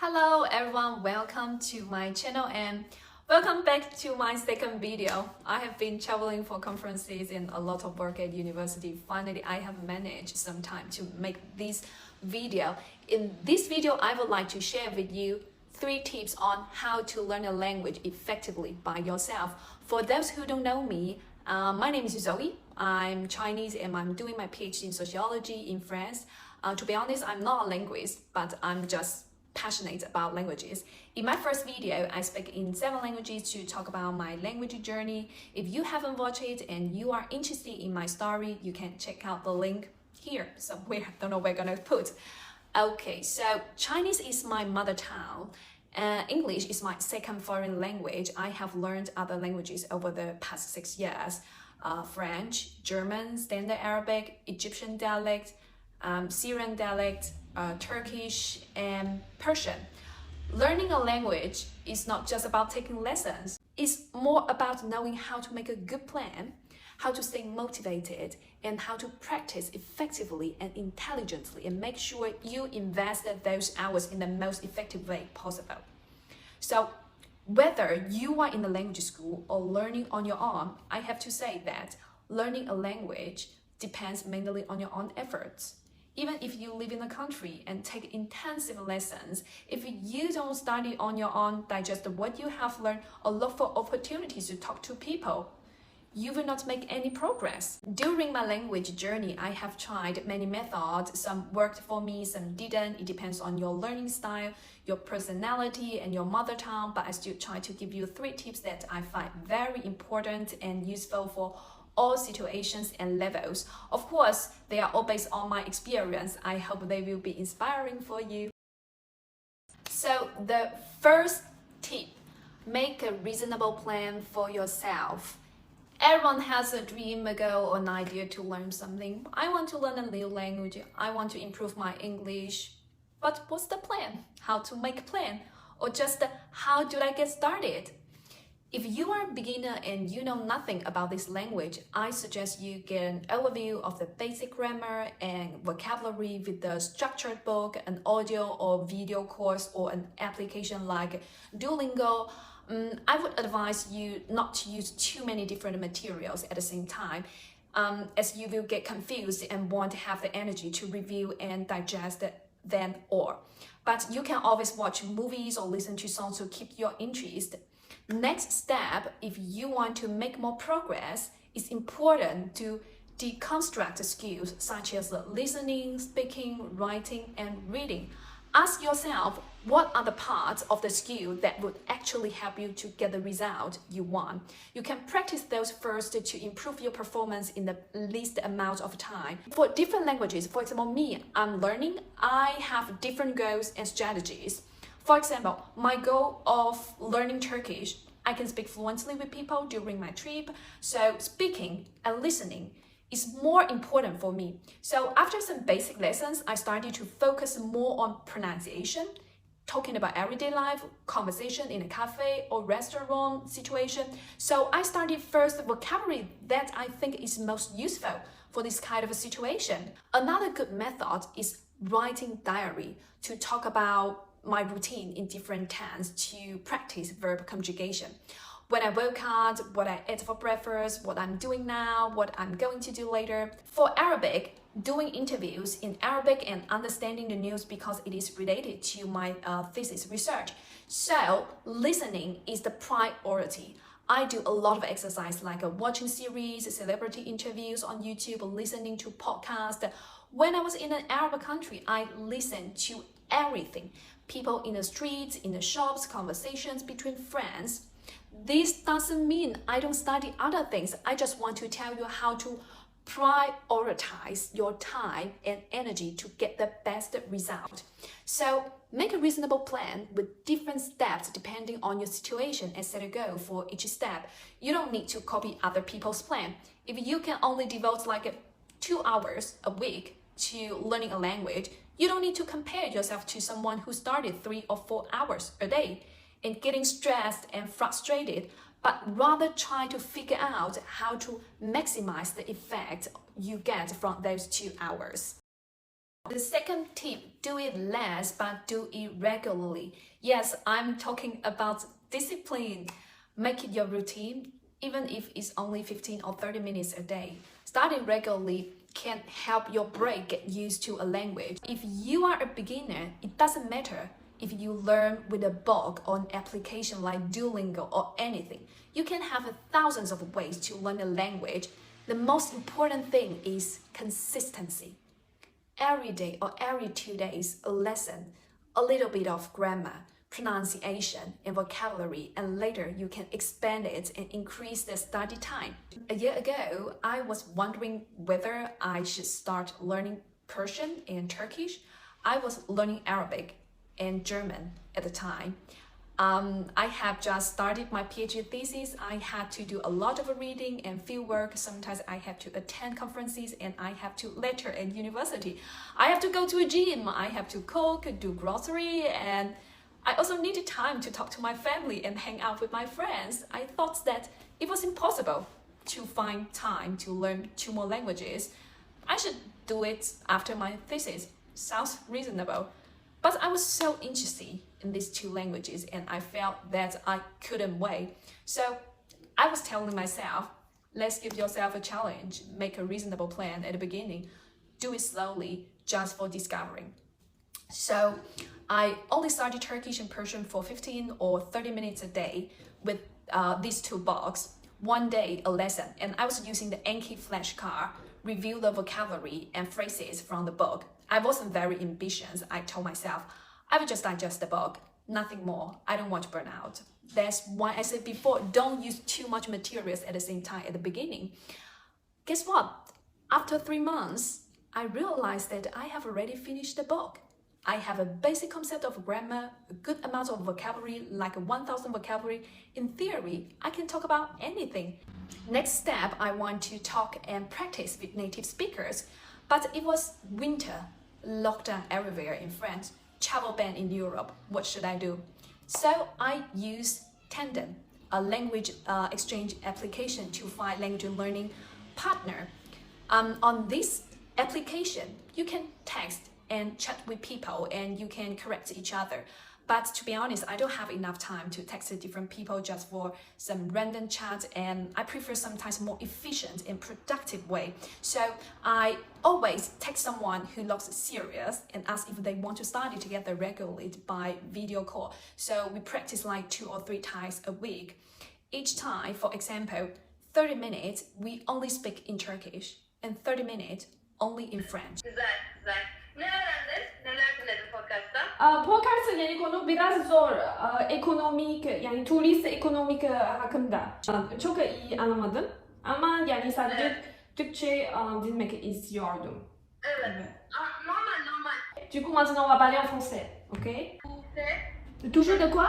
Hello everyone, welcome to my channel and welcome back to my second video. I have been traveling for conferences and a lot of work at university. Finally, I have managed some time to make this video. In this video, I would like to share with you 3 tips on how to learn a language effectively by yourself. For those who don't know me, my name is Zoe. I'm Chinese and I'm doing my PhD in sociology in France. To be honest, I'm not a linguist, but I'm just passionate about languages. In my first video, I speak in 7 languages to talk about my language journey. If you haven't watched it and you are interested in my story, you can check out the link here somewhere. Don't know where I'm gonna put. Okay, so Chinese is my mother tongue. English is my second foreign language. I have learned other languages over the past 6 years. French, German, Standard Arabic, Egyptian dialect, Syrian dialect, Turkish and Persian. Learning a language is not just about taking lessons. It's more about knowing how to make a good plan, how to stay motivated, and how to practice effectively and intelligently and make sure you invest those hours in the most effective way possible. So whether you are in the language school or learning on your own, I have to say that learning a language depends mainly on your own efforts. Even if you live in a country and take intensive lessons, if you don't study on your own, digest what you have learned, or look for opportunities to talk to people, you will not make any progress. During my language journey, I have tried many methods. Some worked for me, some didn't. It depends on your learning style, your personality, and your mother tongue, but I still try to give you 3 tips that I find very important and useful for all situations and levels. Of course, they are all based on my experience. I hope they will be inspiring for you. So the first tip, make a reasonable plan for yourself. Everyone has a dream, a goal, or an idea to learn something. I want to learn a new language. I want to improve my English. But what's the plan? How to make a plan? Or just how do I get started? If you are a beginner and you know nothing about this language, I suggest you get an overview of the basic grammar and vocabulary with the structured book, an audio or video course, or an application like Duolingo. I would advise you not to use too many different materials at the same time, as you will get confused and won't have the energy to review and digest them all. But you can always watch movies or listen to songs to keep your interest. Next step, if you want to make more progress, it's important to deconstruct skills such as listening, speaking, writing, and reading. Ask yourself, what are the parts of the skill that would actually help you to get the result you want? You can practice those first to improve your performance in the least amount of time. For different languages, for example, me, I'm learning, I have different goals and strategies. For example, my goal of learning Turkish, I can speak fluently with people during my trip, so speaking and listening is more important for me. So after some basic lessons, I started to focus more on pronunciation, talking about everyday life, conversation in a cafe or restaurant situation. So I started first the vocabulary that I think is most useful for this kind of a situation. Another good method is writing diary to talk about my routine in different tense to practice verb conjugation. When I woke up, what I ate for breakfast, what I'm doing now, what I'm going to do later. For Arabic, doing interviews in Arabic and understanding the news because it is related to my thesis research. So listening is the priority. I do a lot of exercise like watching series, celebrity interviews on YouTube, listening to podcasts. When I was in an Arab country, I listened to everything. People in the streets, in the shops, conversations between friends. This doesn't mean I don't study other things. I just want to tell you how to prioritize your time and energy to get the best result. So make a reasonable plan with different steps depending on your situation and set a goal for each step. You don't need to copy other people's plan. If you can only devote like 2 hours a week to learning a language, you don't need to compare yourself to someone who started 3 or 4 hours a day and getting stressed and frustrated, but rather try to figure out how to maximize the effect you get from those 2 hours. The second tip, do it less but do it regularly. Yes, I'm talking about discipline. Make it your routine, even if it's only 15 or 30 minutes a day. Starting regularly can help your brain get used to a language. If you are a beginner, it doesn't matter if you learn with a book or an application like Duolingo or anything. You can have thousands of ways to learn a language. The most important thing is consistency. Every day or every 2 days, a lesson, a little bit of grammar, pronunciation, and vocabulary, and later you can expand it and increase the study time. A year ago, I was wondering whether I should start learning Persian and Turkish. I was learning Arabic and German at the time. I have just started my PhD thesis. I had to do a lot of reading and field work. Sometimes I have to attend conferences and I have to lecture at university. I have to go to a gym. I have to cook, do grocery, and I also needed time to talk to my family and hang out with my friends. I thought that it was impossible to find time to learn 2 more languages. I should do it after my thesis. Sounds reasonable. But I was so interested in these 2 languages and I felt that I couldn't wait. So I was telling myself, let's give yourself a challenge, make a reasonable plan at the beginning, do it slowly just for discovering. So I only studied Turkish and Persian for 15 or 30 minutes a day with these 2 books, 1 day a lesson, and I was using the Anki flashcard, review the vocabulary and phrases from the book. I wasn't very ambitious. I told myself, I will just digest the book, nothing more. I don't want to burn out. That's why I said before, don't use too much materials at the same time at the beginning. Guess what? After 3 months, I realized that I have already finished the book. I have a basic concept of grammar, a good amount of vocabulary, like 1,000 vocabulary. In theory, I can talk about anything. Next step, I want to talk and practice with native speakers. But it was winter, lockdown everywhere in France, travel ban in Europe. What should I do? So I used Tandem, a language exchange application to find language learning partner. On this application, you can text and chat with people and you can correct each other. But to be honest, I don't have enough time to text different people just for some random chat, and I prefer sometimes more efficient and productive way. So I always text someone who looks serious and ask if they want to study together regularly by video call. So we practice like 2 or 3 times a week. Each time, for example, 30 minutes, we only speak in Turkish, and 30 minutes only in French. Güzel, güzel. Neler dinledin podcast'ta? Podcast'ın yani konu biraz zor. Ekonomik, yani turist ekonomik hakkında. Çok iyi anlamadım. Ama yani sadece Türkçe dinlemek istiyordum. Evet. Normal. Du coup, maintenant, on va parler en français, ok? Toujours de quoi?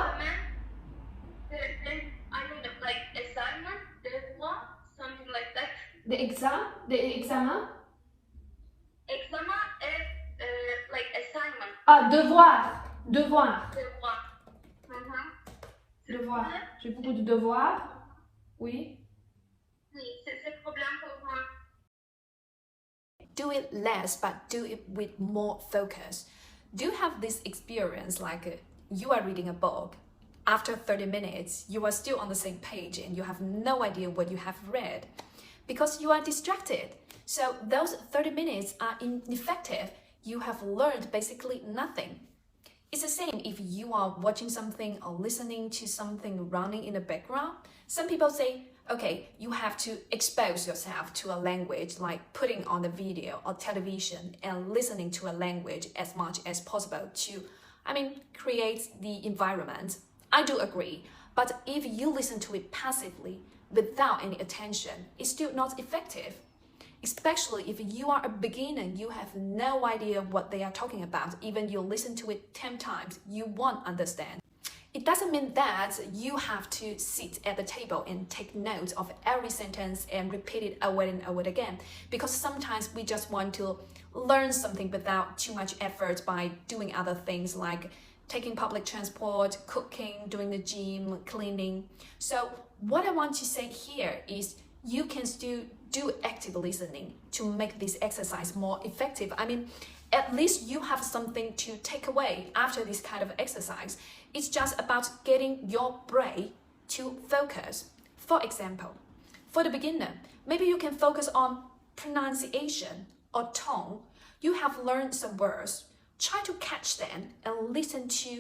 I mean, like assignment, devoir, something like that. Des examens? Examen et like assignment. Ah, devoir. Devoir. Devoir. J'ai beaucoup de devoirs. Oui. Oui, c'est le problème pour moi. Do it less, but do it with more focus. Do you have this experience like you are reading a book? After 30 minutes, you are still on the same page and you have no idea what you have read because you are distracted. So those 30 minutes are ineffective. You have learned basically nothing. It's the same if you are watching something or listening to something running in the background. Some people say, okay, you have to expose yourself to a language like putting on the video or television and listening to a language as much as possible to, create the environment. I do agree, but if you listen to it passively without any attention, it's still not effective. Especially if you are a beginner, you have no idea what they are talking about. Even you listen to it 10 times, you won't understand. It doesn't mean that you have to sit at the table and take notes of every sentence and repeat it over and over again. Because sometimes we just want to learn something without too much effort by doing other things like taking public transport, cooking, doing the gym, cleaning. So what I want to say here is you can still do active listening to make this exercise more effective. at least you have something to take away after this kind of exercise. It's just about getting your brain to focus. For example, for the beginner, maybe you can focus on pronunciation or tone. You have learned some words. Try to catch them and listen to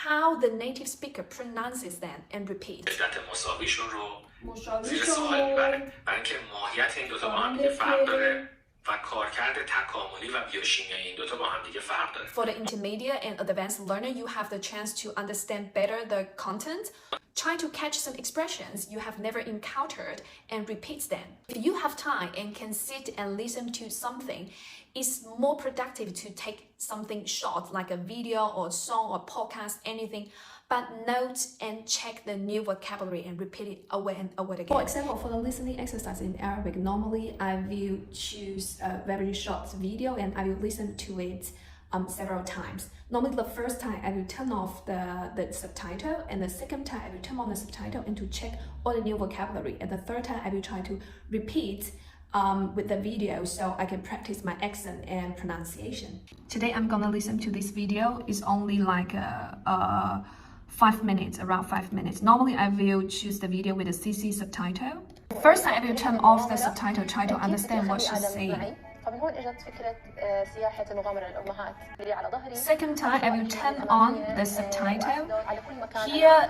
how the native speaker pronounces them and repeat. شدت مساویشون رو زیر مساویشون سوال میبره برای اینکه ماهیت این دوتا با هم دیگه فرق داره و کارکرد تکاملی و بیوشیمی این دوتا با هم دیگه فرق داره. For the intermediate and advanced learner, you have the chance to understand better the content. Try to catch some expressions you have never encountered and repeat them. If you have time and can sit and listen to something, it's more productive to take something short like a video or song or podcast, anything, but note and check the new vocabulary and repeat it over and over again. For example, for the listening exercise in Arabic, normally I will choose a very short video and I will listen to it several times. Normally the first time I will turn off the subtitle, and the second time I will turn on the subtitle and to check all the new vocabulary, and the third time I will try to repeat with the video so I can practice my accent and pronunciation. Today I'm gonna listen to this video. It's only like 5 minutes, around 5 minutes. Normally I will choose the video with a CC subtitle. First time I will turn off the subtitle, try to understand what she's saying. فمن هون اجت فكرة سياحة المغامرة للأمهات اللي على ظهري. Second time I will turn on the subtitle. Here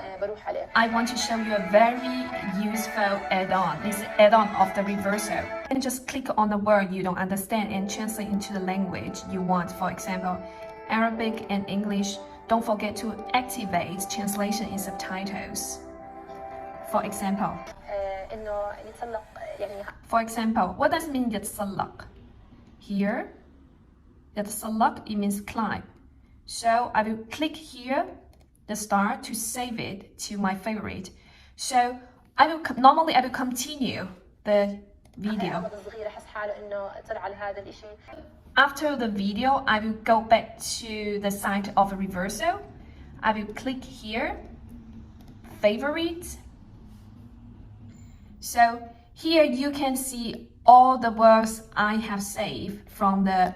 I want to show you a very useful add-on. It's add-on of the reversal. And just click on the word you don't understand and translate into the language you want. For example, Arabic and English. Don't forget to activate translation in subtitles. For example, إنه يتسلق يعني. For example, what does it mean يتسلق? Here, يتسلق, it means climb. So I will click here, the star, to save it to my favorite. So normally I will continue the video. After the video, I will go back to the site of reversal. I will click here, favorite. So here you can see all the words I have saved from the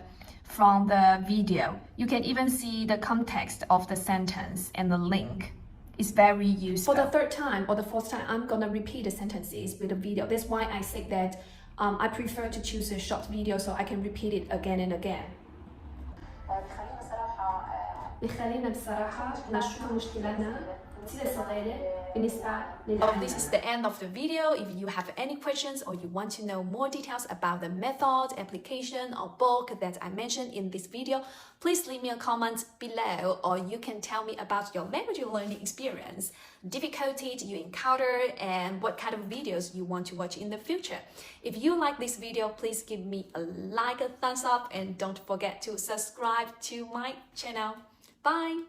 video. You can even see the context of the sentence and the link. It's very useful. For the third time or the fourth time, I'm gonna repeat the sentences with the video. That's why I say that I prefer to choose a short video so I can repeat it again and again. بخلينا بصراحة نشوف مشكلتنا كتير صغيرة بالنسبة للعالم. This is the end of the video. If you have any questions or you want to know more details about the method, application, or book that I mentioned in this video, please leave me a comment below, or you can tell me about your language learning experience, difficulties you encountered, and what kind of videos you want to watch in the future. If you like this video, please give me a like, a thumbs up, and don't forget to subscribe to my channel. Bye!